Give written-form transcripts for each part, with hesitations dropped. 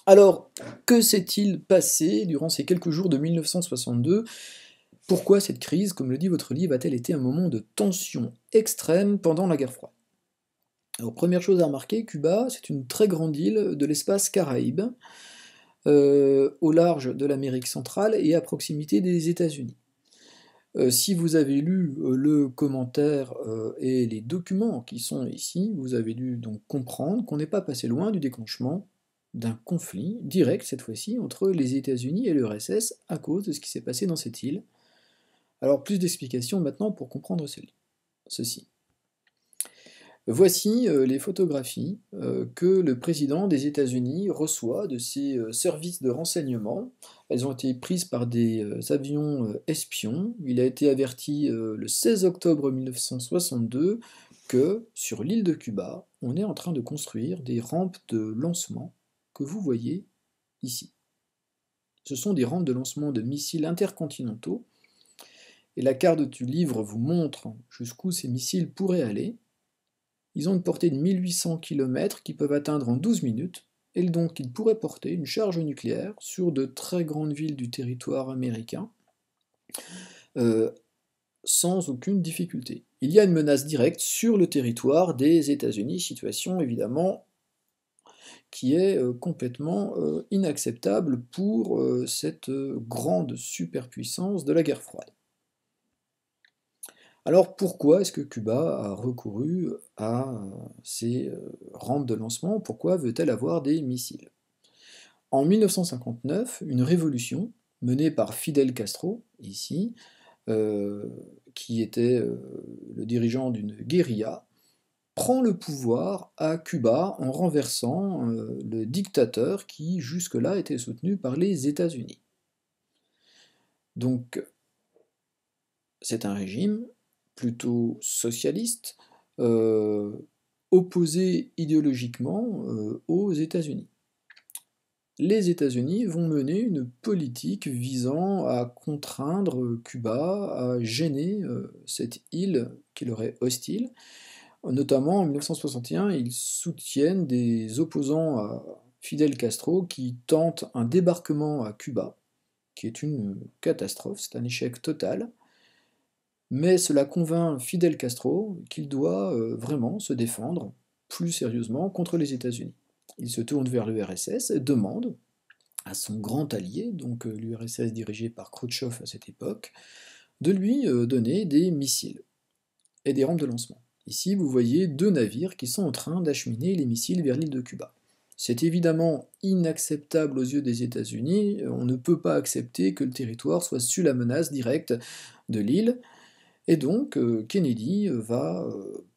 Alors, que s'est-il passé durant ces quelques jours de 1962? Pourquoi cette crise, comme le dit votre livre, a-t-elle été un moment de tension extrême pendant la guerre froide? Alors, première chose à remarquer, Cuba, c'est une très grande île de l'espace Caraïbe, au large de l'Amérique centrale et à proximité des États-Unis. Si vous avez lu le commentaire et les documents qui sont ici, vous avez dû donc comprendre qu'on n'est pas passé loin du déclenchement d'un conflit direct, cette fois-ci, entre les États-Unis et l'URSS à cause de ce qui s'est passé dans cette île. Alors plus d'explications maintenant pour comprendre ceci. Voici les photographies que le président des États-Unis reçoit de ses services de renseignement. Elles ont été prises par des avions espions. Il a été averti le 16 octobre 1962 que sur l'île de Cuba, on est en train de construire des rampes de lancement que vous voyez ici. Ce sont des rampes de lancement de missiles intercontinentaux. Et la carte du livre vous montre jusqu'où ces missiles pourraient aller. Ils ont une portée de 1800 km qu'ils peuvent atteindre en 12 minutes, et donc ils pourraient porter une charge nucléaire sur de très grandes villes du territoire américain, sans aucune difficulté. Il y a une menace directe sur le territoire des États-Unis, situation évidemment qui est complètement inacceptable pour cette grande superpuissance de la guerre froide. Alors pourquoi est-ce que Cuba a recouru à ces rampes de lancement? Pourquoi veut-elle avoir des missiles? En 1959, une révolution menée par Fidel Castro, ici, qui était le dirigeant d'une guérilla, prend le pouvoir à Cuba en renversant le dictateur qui jusque-là était soutenu par les États-Unis. Donc c'est un régime plutôt socialiste, opposé idéologiquement aux États-Unis. Les États-Unis vont mener une politique visant à contraindre Cuba à gêner cette île qui leur est hostile. Notamment en 1961, ils soutiennent des opposants à Fidel Castro qui tentent un débarquement à Cuba, qui est une catastrophe, c'est un échec total. Mais cela convainc Fidel Castro qu'il doit vraiment se défendre plus sérieusement contre les États-Unis. Il se tourne vers l'URSS et demande à son grand allié, donc l'URSS dirigée par Khrouchtchev à cette époque, de lui donner des missiles et des rampes de lancement. Ici, vous voyez deux navires qui sont en train d'acheminer les missiles vers l'île de Cuba. C'est évidemment inacceptable aux yeux des États-Unis, on ne peut pas accepter que le territoire soit sous la menace directe de l'île, et donc Kennedy va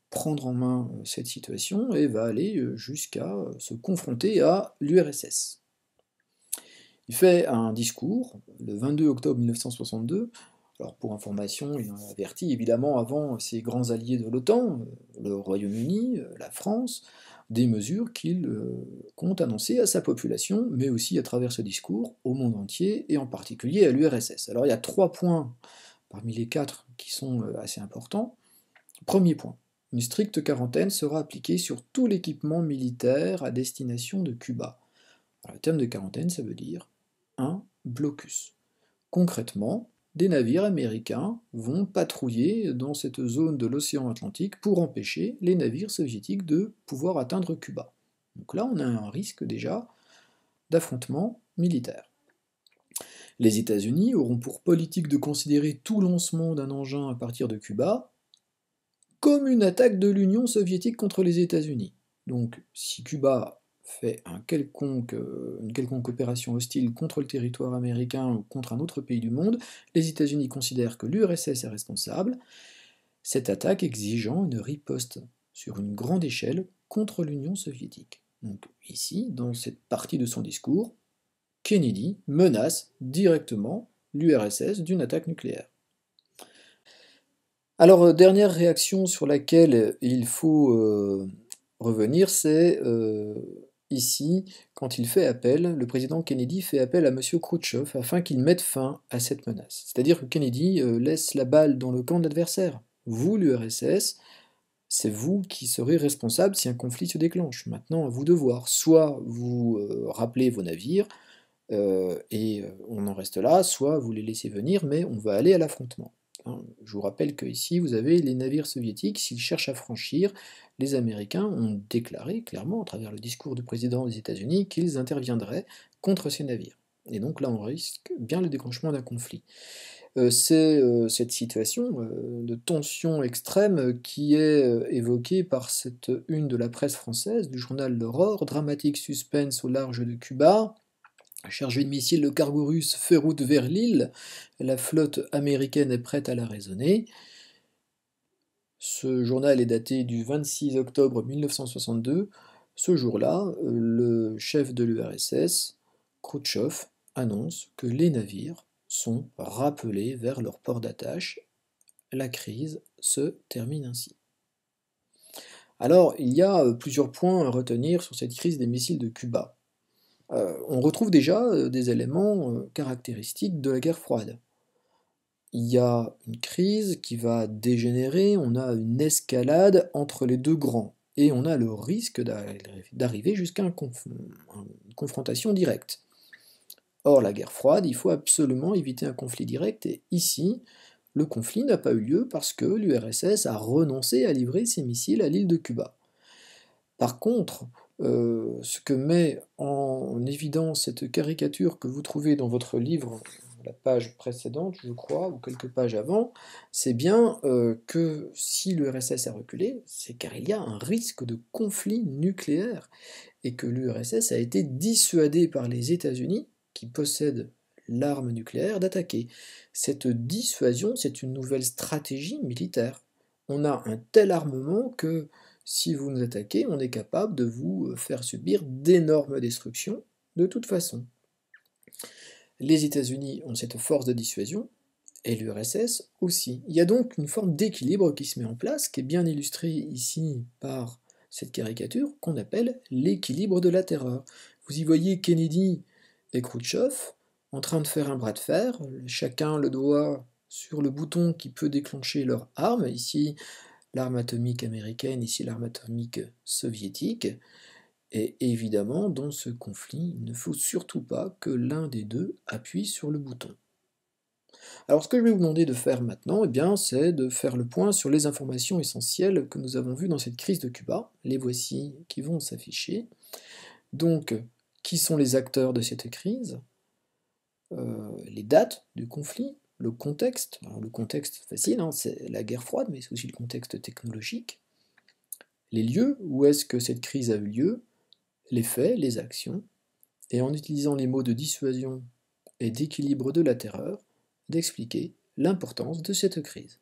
prendre en main cette situation et va aller jusqu'à se confronter à l'URSS. Il fait un discours le 22 octobre 1962. Alors pour information, il en a averti évidemment avant ses grands alliés de l'OTAN, le Royaume-Uni, la France, des mesures qu'il compte annoncer à sa population, mais aussi à travers ce discours au monde entier et en particulier à l'URSS. Alors il y a 3 points parmi les 4 qui sont assez importants. Premier point, une stricte quarantaine sera appliquée sur tout l'équipement militaire à destination de Cuba. Alors, le terme de quarantaine, ça veut dire un blocus. Concrètement, des navires américains vont patrouiller dans cette zone de l'océan Atlantique pour empêcher les navires soviétiques de pouvoir atteindre Cuba. Donc là, on a un risque déjà d'affrontement militaire. Les États-Unis auront pour politique de considérer tout lancement d'un engin à partir de Cuba comme une attaque de l'Union soviétique contre les États-Unis. Donc si Cuba fait une quelconque opération hostile contre le territoire américain ou contre un autre pays du monde, les États-Unis considèrent que l'URSS est responsable, cette attaque exigeant une riposte sur une grande échelle contre l'Union soviétique. Donc ici, dans cette partie de son discours, Kennedy menace directement l'URSS d'une attaque nucléaire. Alors, dernière réaction sur laquelle il faut revenir, c'est ici, quand il fait appel, le président Kennedy fait appel à M. Khrouchtchev afin qu'il mette fin à cette menace. C'est-à-dire que Kennedy laisse la balle dans le camp de l'adversaire. Vous, l'URSS, c'est vous qui serez responsable si un conflit se déclenche. Maintenant, à vous de voir. Soit vous rappelez vos navires, on en reste là, soit vous les laissez venir, mais on va aller à l'affrontement. Hein. Je vous rappelle qu'ici, vous avez les navires soviétiques, s'ils cherchent à franchir, les Américains ont déclaré clairement, à travers le discours du président des États-Unis, qu'ils interviendraient contre ces navires. Et donc là, on risque bien le déclenchement d'un conflit. C'est cette situation de tension extrême qui est évoquée par cette une de la presse française, du journal L'Aurore, dramatique suspense au large de Cuba. Chargé de missiles, le cargo russe fait route vers l'île. La flotte américaine est prête à la raisonner. Ce journal est daté du 26 octobre 1962. Ce jour-là, le chef de l'URSS, Khrouchtchev, annonce que les navires sont rappelés vers leur port d'attache. La crise se termine ainsi. Alors, il y a plusieurs points à retenir sur cette crise des missiles de Cuba. On retrouve déjà des éléments caractéristiques de la guerre froide. Il y a une crise qui va dégénérer, on a une escalade entre les deux grands, et on a le risque d'arriver jusqu'à une confrontation directe. Or, la guerre froide, il faut absolument éviter un conflit direct, et ici, le conflit n'a pas eu lieu parce que l'URSS a renoncé à livrer ses missiles à l'île de Cuba. Par contre, ce que met en évidence cette caricature que vous trouvez dans votre livre, la page précédente, je crois, ou quelques pages avant, c'est bien que si l'URSS a reculé, c'est car il y a un risque de conflit nucléaire, et que l'URSS a été dissuadée par les États-Unis, qui possèdent l'arme nucléaire, d'attaquer. Cette dissuasion, c'est une nouvelle stratégie militaire. On a un tel armement que si vous nous attaquez, on est capable de vous faire subir d'énormes destructions de toute façon. Les États-Unis ont cette force de dissuasion, et l'URSS aussi. Il y a donc une forme d'équilibre qui se met en place, qui est bien illustrée ici par cette caricature, qu'on appelle l'équilibre de la terreur. Vous y voyez Kennedy et Khrouchtchev en train de faire un bras de fer, chacun le doigt sur le bouton qui peut déclencher leur arme, ici l'arme atomique américaine, ici l'arme atomique soviétique. Et évidemment, dans ce conflit, il ne faut surtout pas que l'un des deux appuie sur le bouton. Alors ce que je vais vous demander de faire maintenant, eh bien, c'est de faire le point sur les informations essentielles que nous avons vues dans cette crise de Cuba. Les voici qui vont s'afficher. Donc, qui sont les acteurs de cette crise? Les dates du conflit, le contexte. Alors, le contexte facile, hein, c'est la guerre froide, mais c'est aussi le contexte technologique. Les lieux où est-ce que cette crise a eu lieu, les faits, les actions, et en utilisant les mots de dissuasion et d'équilibre de la terreur, d'expliquer l'importance de cette crise.